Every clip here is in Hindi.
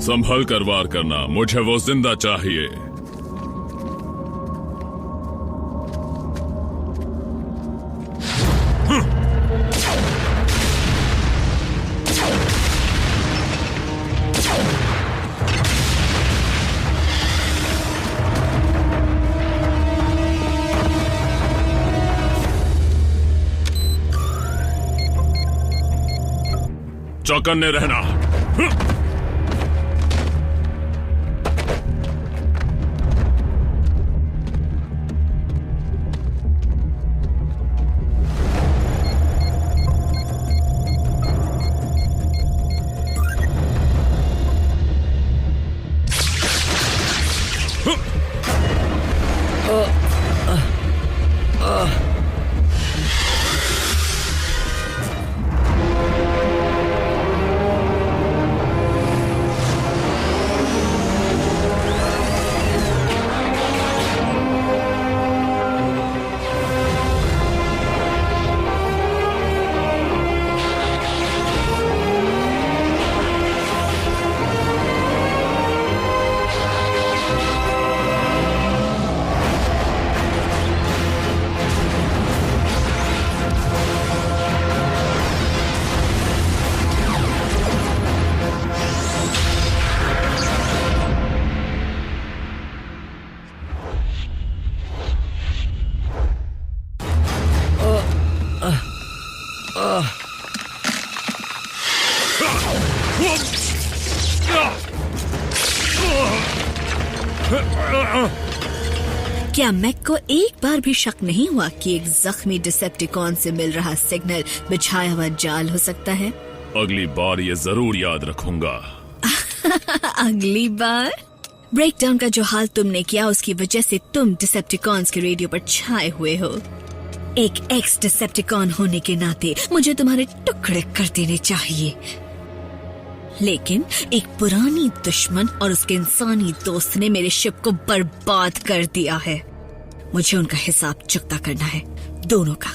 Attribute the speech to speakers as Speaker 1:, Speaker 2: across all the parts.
Speaker 1: संभल कर वार करना, मुझे वो जिंदा चाहिए। चौकन्ने रहना।
Speaker 2: क्या मैक को एक बार भी शक नहीं हुआ कि एक जख्मी डिसेप्टिकॉन से मिल रहा सिग्नल बिछाया हुआ जाल हो सकता है?
Speaker 1: अगली बार ये जरूर याद रखूंगा।
Speaker 2: अगली बार? ब्रेकडाउन का जो हाल तुमने किया उसकी वजह से तुम डिसेप्टिकॉन्स के रेडियो पर छाए हुए हो। एक एक्स डिसेप्टिकॉन होने के नाते मुझे तुम्हारे टुकड़े कर देने चाहिए, लेकिन एक पुरानी दुश्मन और उसके इंसानी दोस्त ने मेरे शिप को बर्बाद कर दिया है। मुझे उनका हिसाब चुकता करना है, दोनों का।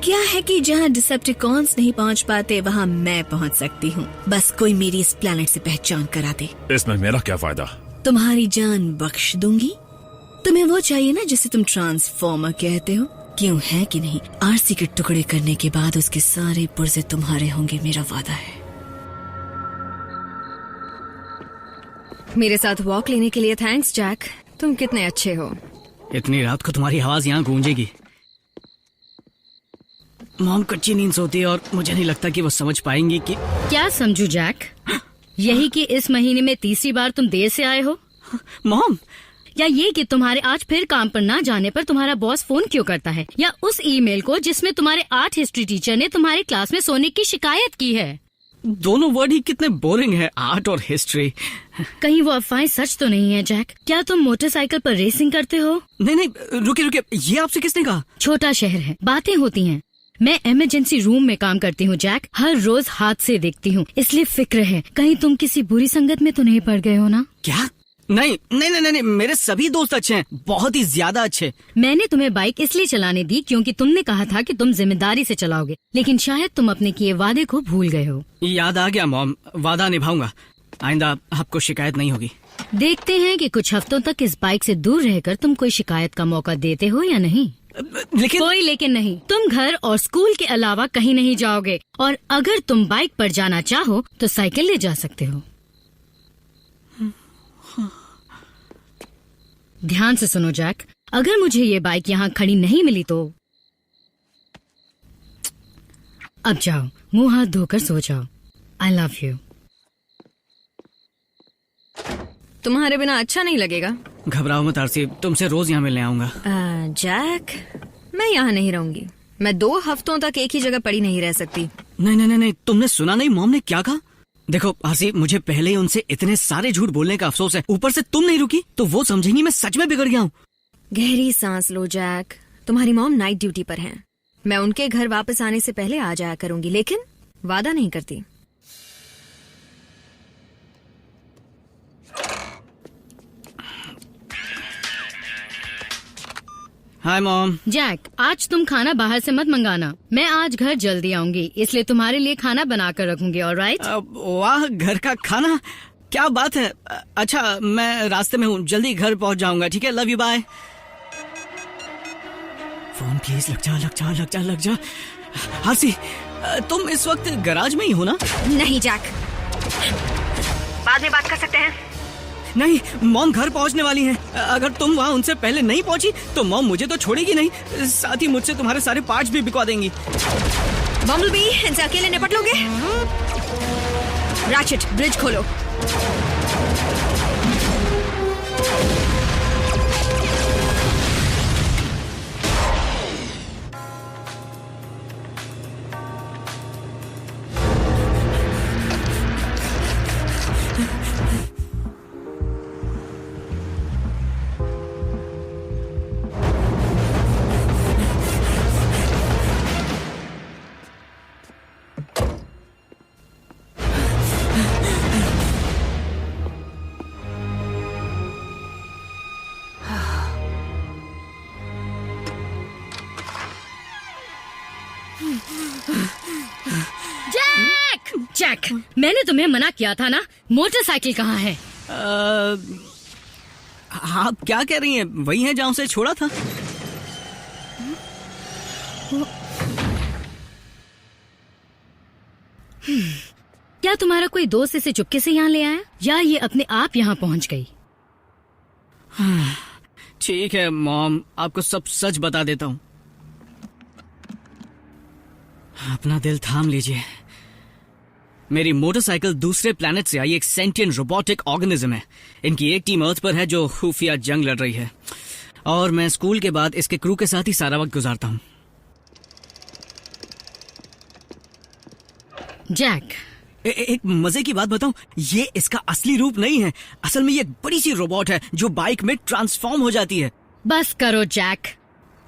Speaker 2: क्या है कि जहाँ डिसेप्टिकॉन्स नहीं पहुँच पाते वहाँ मैं पहुँच सकती हूँ। बस कोई मेरी इस प्लेनेट से पहचान करा दे।
Speaker 1: इसमें मेरा क्या फायदा?
Speaker 2: तुम्हारी जान बख्श दूंगी। तुम्हें वो चाहिए ना जिसे तुम ट्रांसफॉर्मर कहते हो, क्यों है कि नहीं? आरसी के टुकड़े करने के बाद उसके सारे पुर्जे तुम्हारे होंगे, मेरा वादा है।
Speaker 3: मेरे साथ वॉक लेने के लिए थैंक्स जैक, तुम कितने अच्छे हो।
Speaker 4: इतनी रात को तुम्हारी आवाज यहाँ गूंजेगी। मॉम कच्ची नींद सोती है और मुझे नहीं लगता कि वो समझ पाएंगी कि
Speaker 5: क्या समझू जैक? यही कि इस महीने में तीसरी बार तुम देर से आए हो?
Speaker 4: मॉम,
Speaker 5: या ये कि तुम्हारे आज फिर काम पर ना जाने पर तुम्हारा बॉस फोन क्यों करता है? या उस ईमेल को जिसमें तुम्हारे आर्ट हिस्ट्री टीचर ने तुम्हारी क्लास में सोने की शिकायत की है?
Speaker 4: दोनों वर्ड ही कितने बोरिंग है, आर्ट और हिस्ट्री।
Speaker 5: कहीं वो अफवाहें सच तो नहीं है जैक? क्या तुम मोटरसाइकिल पर रेसिंग करते हो?
Speaker 4: नहीं, रुकिए, ये आपसे किसने कहा?
Speaker 5: छोटा शहर है, बातें होती हैं। मैं इमरजेंसी रूम में काम करती हूँ जैक, हर रोज हादसे देखती हूँ, इसलिए फिक्र है कहीं तुम किसी बुरी संगत में तो नहीं पड़ गए हो ना?
Speaker 4: क्या? नहीं, मेरे सभी दोस्त अच्छे हैं, बहुत ही ज्यादा अच्छे।
Speaker 5: मैंने तुम्हें बाइक इसलिए चलाने दी क्योंकि तुमने कहा था कि तुम जिम्मेदारी से चलाओगे, लेकिन शायद तुम अपने किए वादे को भूल गए हो।
Speaker 4: याद आ गया मॉम, वादा निभाऊंगा, आइंदा आपको शिकायत नहीं होगी।
Speaker 5: देखते हैं कि कुछ हफ्तों तक इस बाइक से दूर रहकर तुम कोई शिकायत का मौका देते हो या नहीं।
Speaker 4: लेकिन
Speaker 5: कोई लेकिन नहीं, तुम घर और स्कूल के अलावा कहीं नहीं जाओगे, और अगर तुम बाइक पर जाना चाहो तो साइकिल ले जा सकते हो। ध्यान से सुनो जैक, अगर मुझे ये बाइक यहाँ खड़ी नहीं मिली तो अब जाओ, मुंह हाथ धोकर सो जाओ। I love you.
Speaker 3: तुम्हारे बिना अच्छा नहीं लगेगा।
Speaker 4: घबराओ मत आरसी, तुमसे रोज यहाँ मिलने आऊंगा।
Speaker 3: जैक, मैं यहाँ नहीं रहूंगी। मैं 2 हफ्तों तक एक ही जगह पड़ी नहीं रह सकती।
Speaker 4: नहीं, तुमने सुना नहीं मॉम ने क्या कहा? देखो आरसी, मुझे पहले ही उनसे इतने सारे झूठ बोलने का अफसोस है, ऊपर से तुम नहीं रुकी तो वो समझेंगी मैं सच में बिगड़ गया हूँ।
Speaker 3: गहरी सांस लो जैक, तुम्हारी मॉम नाइट ड्यूटी पर हैं। मैं उनके घर वापस आने से पहले आ जाया करूंगी, लेकिन वादा नहीं करती।
Speaker 4: Hi mom.
Speaker 5: जैक, आज तुम खाना बाहर से मत मंगाना, मैं आज घर जल्दी आऊंगी, इसलिए तुम्हारे लिए खाना बना कर रखूंगी। ऑलराइट?
Speaker 4: वाह, घर का खाना। क्या बात है। अच्छा मैं रास्ते में हूँ, जल्दी घर पहुंच जाऊंगा। ठीक है, love you, bye. Phone please, लग जा लग जा लग जा लग जा। आरसी तुम इस वक्त गैराज में ही हो ना?
Speaker 3: नहीं जैक, बाद में बात कर सकते हैं।
Speaker 4: नहीं, मॉम घर पहुंचने वाली हैं। अगर तुम वहाँ उनसे पहले नहीं पहुंची तो मॉम मुझे तो छोड़ेगी नहीं, साथ ही मुझसे तुम्हारे सारे पार्ट्स भी बिकवा देंगी।
Speaker 3: बम्बलबी, इनसे अकेले निपट लोगे? रैचेट, ब्रिज खोलो।
Speaker 5: जैक, मैंने तुम्हें मना किया था ना, मोटरसाइकिल कहाँ है?
Speaker 4: आप क्या कह रही हैं? वही है जहाँ से छोड़ा था।
Speaker 5: क्या तुम्हारा कोई दोस्त इसे चुपके से यहाँ ले आया, या ये अपने आप यहाँ पहुँच गई?
Speaker 4: ठीक है मॉम, आपको सब सच बता देता हूँ। अपना दिल थाम लीजिए। मेरी मोटरसाइकिल दूसरे प्लैनेट से आई एक सेंटिएंट रोबोटिक ऑर्गेनिज्म है। इनकी एक टीम अर्थ पर है जो खुफिया जंग लड़ रही है, और मैं स्कूल के बाद इसके क्रू के साथ ही सारा वक्त गुजारता हूँ।
Speaker 5: जैक,
Speaker 4: एक मजे की बात बताऊं, ये इसका असली रूप नहीं है। असल में ये एक बड़ी सी रोबोट है जो बाइक में ट्रांसफॉर्म हो जाती है।
Speaker 5: बस करो जैक।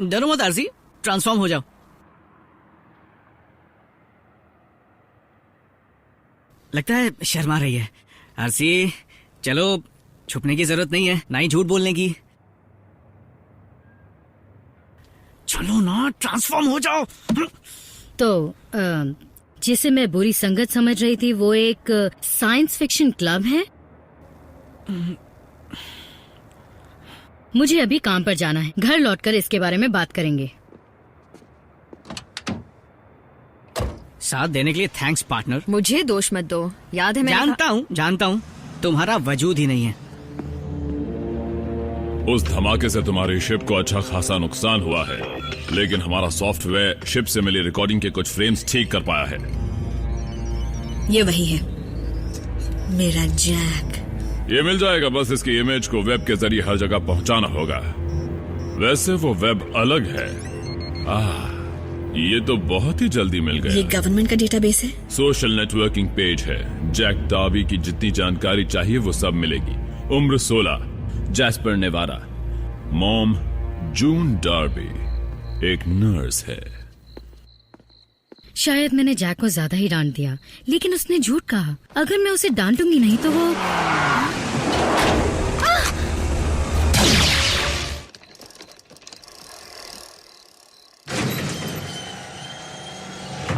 Speaker 4: डरो मत आरसी, ट्रांसफॉर्म हो जाओ। लगता है शर्मा रही है। आरसी चलो, छुपने की जरूरत नहीं है, ना ही झूठ बोलने की। चलो ना, ट्रांसफॉर्म हो जाओ।
Speaker 5: तो जिसे मैं बुरी संगत समझ रही थी वो एक साइंस फिक्शन क्लब है। मुझे अभी काम पर जाना है, घर लौटकर इसके बारे में बात करेंगे।
Speaker 4: साथ देने के लिए थैंक्स पार्टनर।
Speaker 3: मुझे दोष मत दो, याद है मैंने
Speaker 4: जानता हूँ तुम्हारा वजूद ही नहीं है।
Speaker 1: उस धमाके से तुम्हारी शिप को अच्छा खासा नुकसान हुआ है, लेकिन हमारा सॉफ्टवेयर शिप से मिली रिकॉर्डिंग के कुछ फ्रेम्स ठीक कर पाया है।
Speaker 2: ये वही है, मेरा जैक।
Speaker 1: ये मिल जाएगा, बस इसकी इमेज को वेब के जरिए हर जगह पहुंचाना होगा। वैसे वो वेब अलग है। ये तो बहुत ही जल्दी मिल गया।
Speaker 2: ये गवर्नमेंट का डेटाबेस है।
Speaker 1: सोशल नेटवर्किंग पेज है। जैक डार्बी की जितनी जानकारी चाहिए वो सब मिलेगी। उम्र 16, जैस्पर नेवाडा। मॉम जून डार्बी, एक नर्स है।
Speaker 5: शायद मैंने जैक को ज्यादा ही डांट दिया, लेकिन उसने झूठ कहा। अगर मैं उसे डांटूंगी नहीं तो वो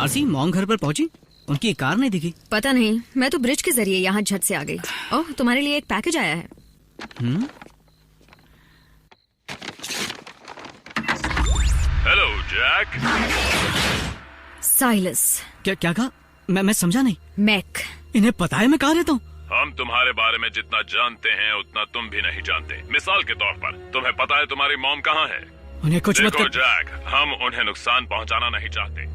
Speaker 4: आरसी, मॉम घर पर पहुंची? उनकी कार नहीं दिखी।
Speaker 3: पता नहीं, मैं तो ब्रिज के जरिए यहाँ झट से आ गई। ओह, तुम्हारे लिए एक पैकेज आया है।
Speaker 1: Hello Jack.
Speaker 3: साइलस।
Speaker 4: क्या कहा? मैं समझा नहीं।
Speaker 3: मैक।
Speaker 4: इन्हें पता है मैं कहाँ रहता हूँ?
Speaker 1: हम तुम्हारे बारे में जितना जानते हैं उतना तुम भी नहीं जानते। मिसाल के तौर पर तुम्हें पता है तुम्हारी मॉम कहाँ है?
Speaker 4: उन्हें कुछ मत
Speaker 1: देखो
Speaker 4: कर।
Speaker 1: जैक, हम उन्हें नुकसान पहुंचाना नहीं चाहते,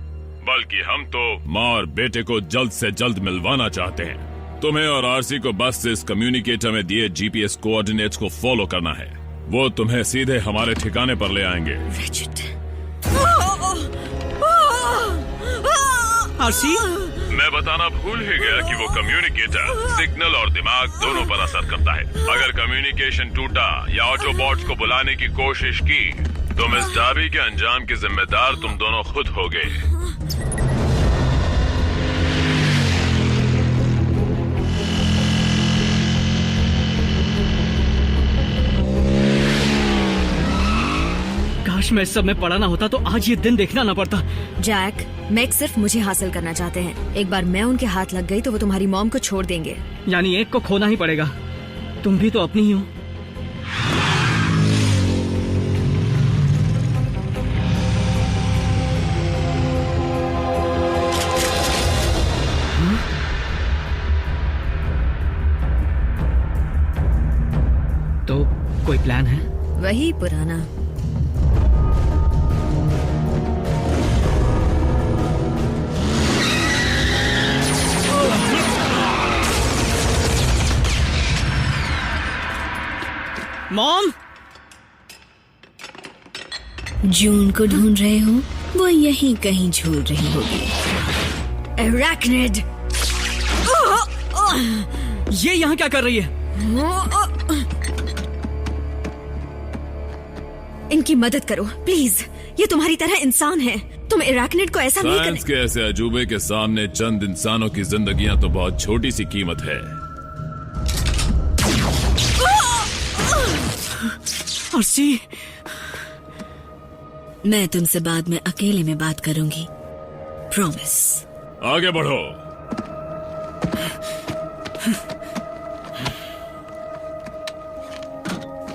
Speaker 1: बल्कि हम तो माँ और बेटे को जल्द से जल्द मिलवाना चाहते हैं। तुम्हें और आरसी को बस से इस कम्युनिकेटर में दिए जीपीएस कोऑर्डिनेट्स को फॉलो करना है। वो तुम्हें सीधे हमारे ठिकाने पर ले आएंगे।
Speaker 4: आरसी,
Speaker 1: मैं बताना भूल ही गया कि वो कम्युनिकेटर सिग्नल और दिमाग दोनों पर असर करता है। अगर कम्युनिकेशन टूटा या ऑटोबॉट्स को बुलाने की कोशिश की तो मिस डार्बी के अंजाम के जिम्मेदार तुम दोनों खुद होगे।
Speaker 4: काश मैं इस सब में पड़ा ना होता तो आज ये दिन देखना ना पड़ता।
Speaker 3: जैक, मैक्स सिर्फ मुझे हासिल करना चाहते हैं। एक बार मैं उनके हाथ लग गई तो वो तुम्हारी मॉम को छोड़ देंगे।
Speaker 4: यानी एक को खोना ही पड़ेगा। तुम भी तो अपनी ही हो। तो कोई प्लान है?
Speaker 3: वही पुराना।
Speaker 4: मॉम,
Speaker 2: जून को ढूंढ रहे हो? वो यहीं कहीं झूल रही होगी।
Speaker 3: एराक्निड!
Speaker 4: ये यहाँ क्या कर रही है?
Speaker 3: इनकी मदद करो प्लीज। ये तुम्हारी तरह इंसान है। तुम एराक्निड को ऐसा नहीं
Speaker 1: साइंस के ऐसे अजूबे के सामने चंद इंसानों की जिंदगियां तो बहुत छोटी सी कीमत है।
Speaker 4: आरसी,
Speaker 2: मैं तुमसे बाद में अकेले में बात करूंगी, प्रॉमिस।
Speaker 1: आगे बढ़ो।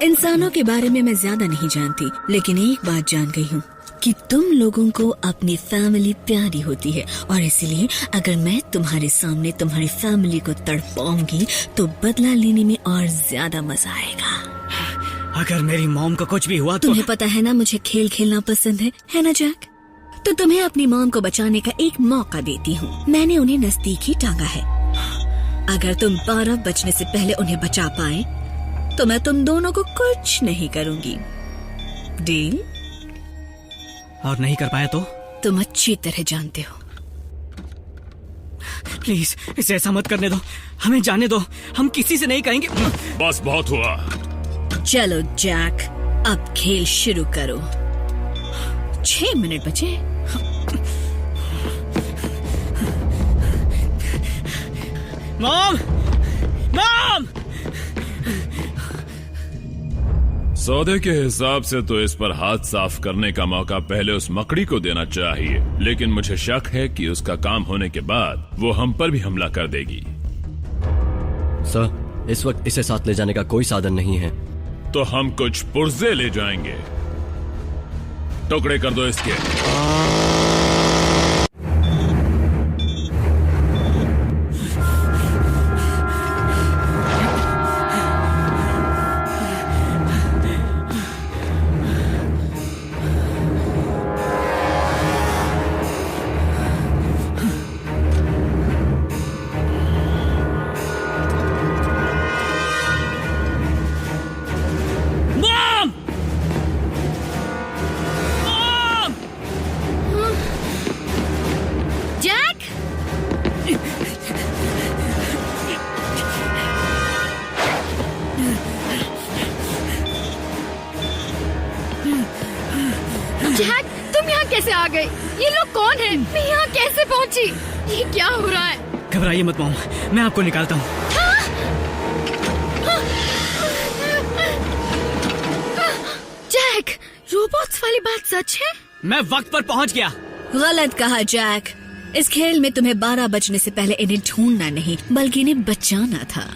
Speaker 2: इंसानों के बारे में मैं ज्यादा नहीं जानती, लेकिन एक बात जान गई हूँ कि तुम लोगों को अपनी फैमिली प्यारी होती है, और इसलिए अगर मैं तुम्हारे सामने तुम्हारी फैमिली को तड़पाऊंगी तो बदला लेने में और ज्यादा मजा आएगा।
Speaker 4: अगर मेरी मॉम को कुछ भी हुआ तो
Speaker 2: तुम्हें पता है ना मुझे खेल खेलना पसंद है ना जैक? तो तुम्हें अपनी मॉम को बचाने का एक मौका देती हूँ। मैंने उन्हें नजदीक ही टांगा है। अगर तुम 12 बजने से पहले उन्हें बचा पाए तो मैं तुम दोनों को कुछ नहीं करूंगी। डील?
Speaker 4: और नहीं कर पाया तो?
Speaker 2: तुम अच्छी तरह जानते हो।
Speaker 4: प्लीज इसे ऐसा मत करने दो। हमें जाने दो। हम किसी से नहीं कहेंगे।
Speaker 1: बस बहुत हुआ।
Speaker 2: चलो जैक, अब खेल शुरू करो। 6 मिनट बचे।
Speaker 4: मॉम! मॉम!
Speaker 1: सौदे के हिसाब से तो इस पर हाथ साफ करने का मौका पहले उस मकड़ी को देना चाहिए, लेकिन मुझे शक है कि उसका काम होने के बाद वो हम पर भी हमला कर देगी।
Speaker 6: सर, इस वक्त इसे साथ ले जाने का कोई साधन नहीं है।
Speaker 1: तो हम कुछ पुर्जे ले जाएंगे। टुकड़े कर दो इसके।
Speaker 4: मॉम! मॉम!
Speaker 5: जैक! जैक, तुम यहाँ कैसे आ गए? ये लोग कौन हैं? मैं यहाँ कैसे पहुँची? ये क्या हो रहा है?
Speaker 4: घबराइए मत मॉम, मैं आपको निकालता हूँ।
Speaker 5: जैक, रोबोट्स वाली बात सच है?
Speaker 4: मैं वक्त पर पहुँच गया।
Speaker 2: गलत कहा जैक। इस खेल में तुम्हें 12 बजने से पहले इन्हें ढूंढना नहीं बल्कि इन्हें बचाना था।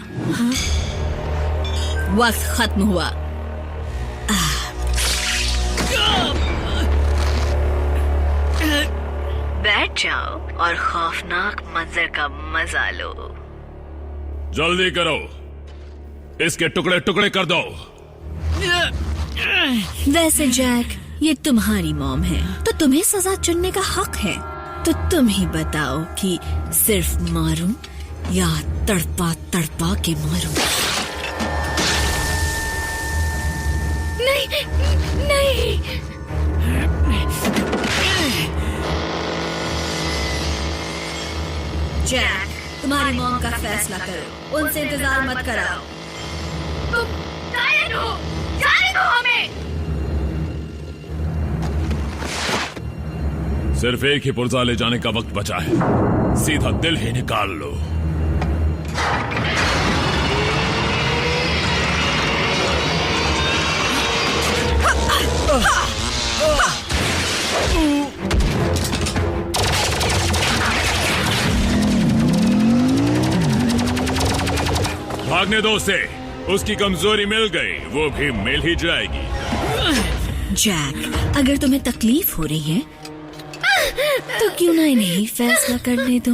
Speaker 2: वक्त खत्म हुआ। बैठ जाओ और खौफनाक मंजर का मजा लो।
Speaker 1: जल्दी करो, इसके टुकड़े टुकड़े कर दो।
Speaker 2: वैसे जैक, ये तुम्हारी मॉम है तो तुम्हें सजा चुनने का हक है। तो तुम ही बताओ कि सिर्फ मारूं या तड़पा तड़पा के मारूं?
Speaker 5: नहीं, नहीं।
Speaker 2: जैक, तुम्हारी मॉम का फैसला करो, उनसे इंतजार मत कराओ।
Speaker 5: तुम जाने दो, जाने दो हमें।
Speaker 1: सिर्फ एक ही पुर्जा ले जाने का वक्त बचा है, सीधा दिल ही निकाल लो। भागने दो उसे। उसकी कमजोरी मिल गई, वो भी मिल ही जाएगी।
Speaker 2: जैक, अगर तुम्हें तकलीफ हो रही है तो क्यों ना इन्हें फैसला करने दो।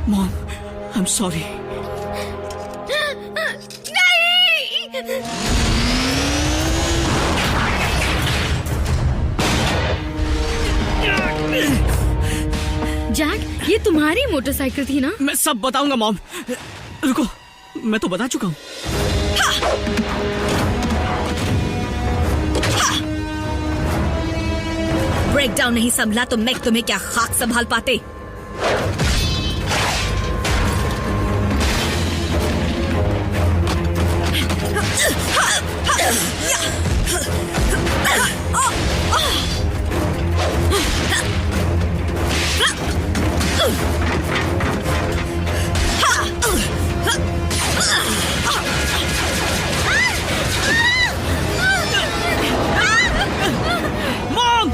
Speaker 4: Mom, I am sorry.
Speaker 5: Jack, ये तुम्हारी मोटरसाइकिल थी ना?
Speaker 4: मैं सब बताऊंगा मॉम। रुको, मैं तो बता चुका हूँ।
Speaker 2: ब्रेकडाउन नहीं संभला तो मैं तुम्हें क्या खाक संभाल पाते।
Speaker 4: मॉम!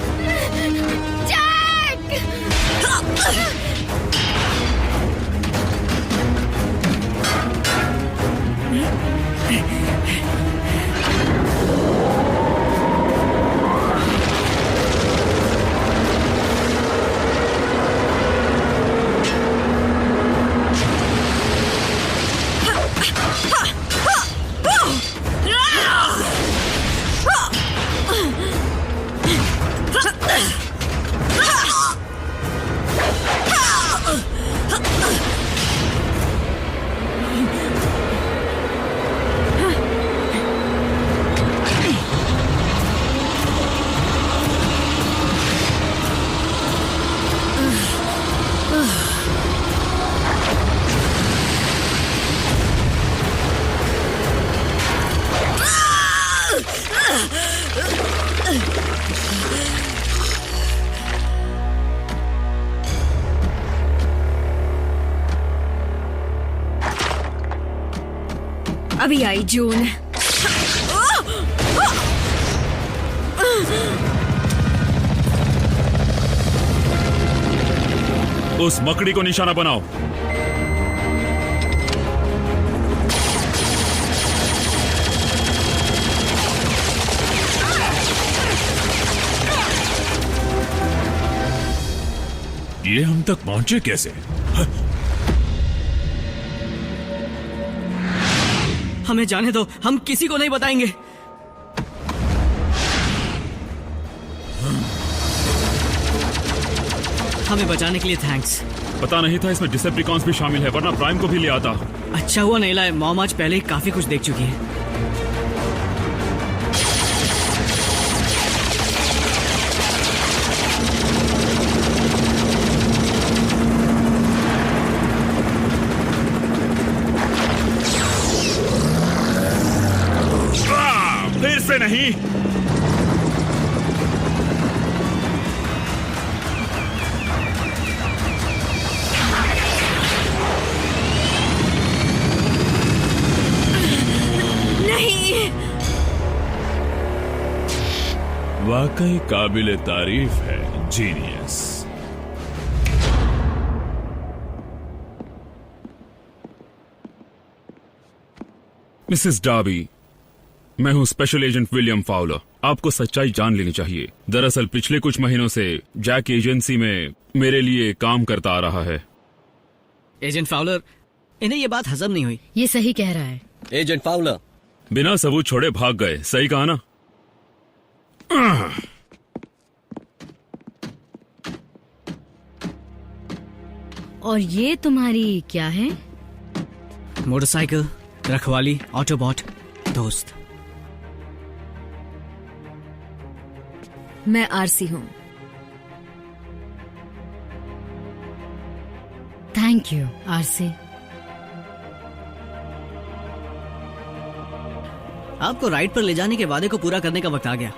Speaker 3: अभी आई जून।
Speaker 1: उस मकड़ी को निशाना बनाओ। ये हम तक पहुंचे कैसे?
Speaker 4: हमें जाने दो, हम किसी को नहीं बताएंगे। हमें बचाने के लिए थैंक्स।
Speaker 1: पता नहीं था इसमें डिसेप्टिकॉन्स भी शामिल है, वरना प्राइम को भी ले आता।
Speaker 4: अच्छा हुआ नहीं लाए, मॉम आज पहले ही काफी कुछ देख चुकी है।
Speaker 1: फिर से नहीं।
Speaker 2: नहीं,
Speaker 1: वाकई काबिले तारीफ है, जीनियस। मिसेस डार्बी, मैं हूं स्पेशल एजेंट विलियम फाउलर। आपको सच्चाई जान लेनी चाहिए। दरअसल पिछले कुछ महीनों से जैक एजेंसी में मेरे लिए काम करता आ रहा है।
Speaker 4: एजेंट फाउलर, इन्हें ये बात हजम नहीं हुई।
Speaker 5: ये सही कह रहा है।
Speaker 6: एजेंट फाउलर,
Speaker 1: बिना सबूत छोड़े भाग गए, सही कहा ना?
Speaker 5: और ये तुम्हारी क्या है?
Speaker 4: मोटरसाइकिल, रखवाली, ऑटोबॉट, दोस्त।
Speaker 3: मैं आरसी हूँ।
Speaker 5: Thank you RC.
Speaker 4: आपको राइड पर ले जाने के वादे को पूरा करने का वक्त आ गया।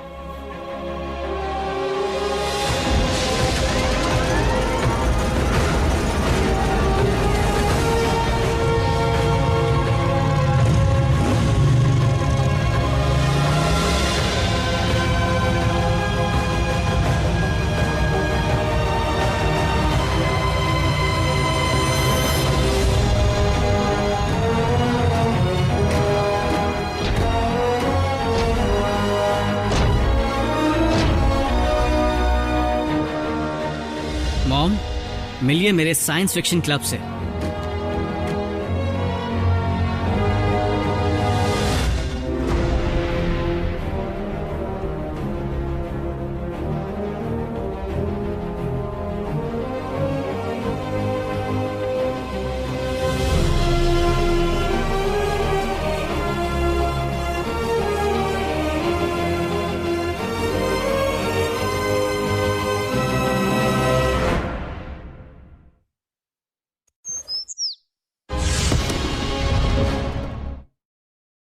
Speaker 4: मिलिए मेरे साइंस फिक्शन क्लब से।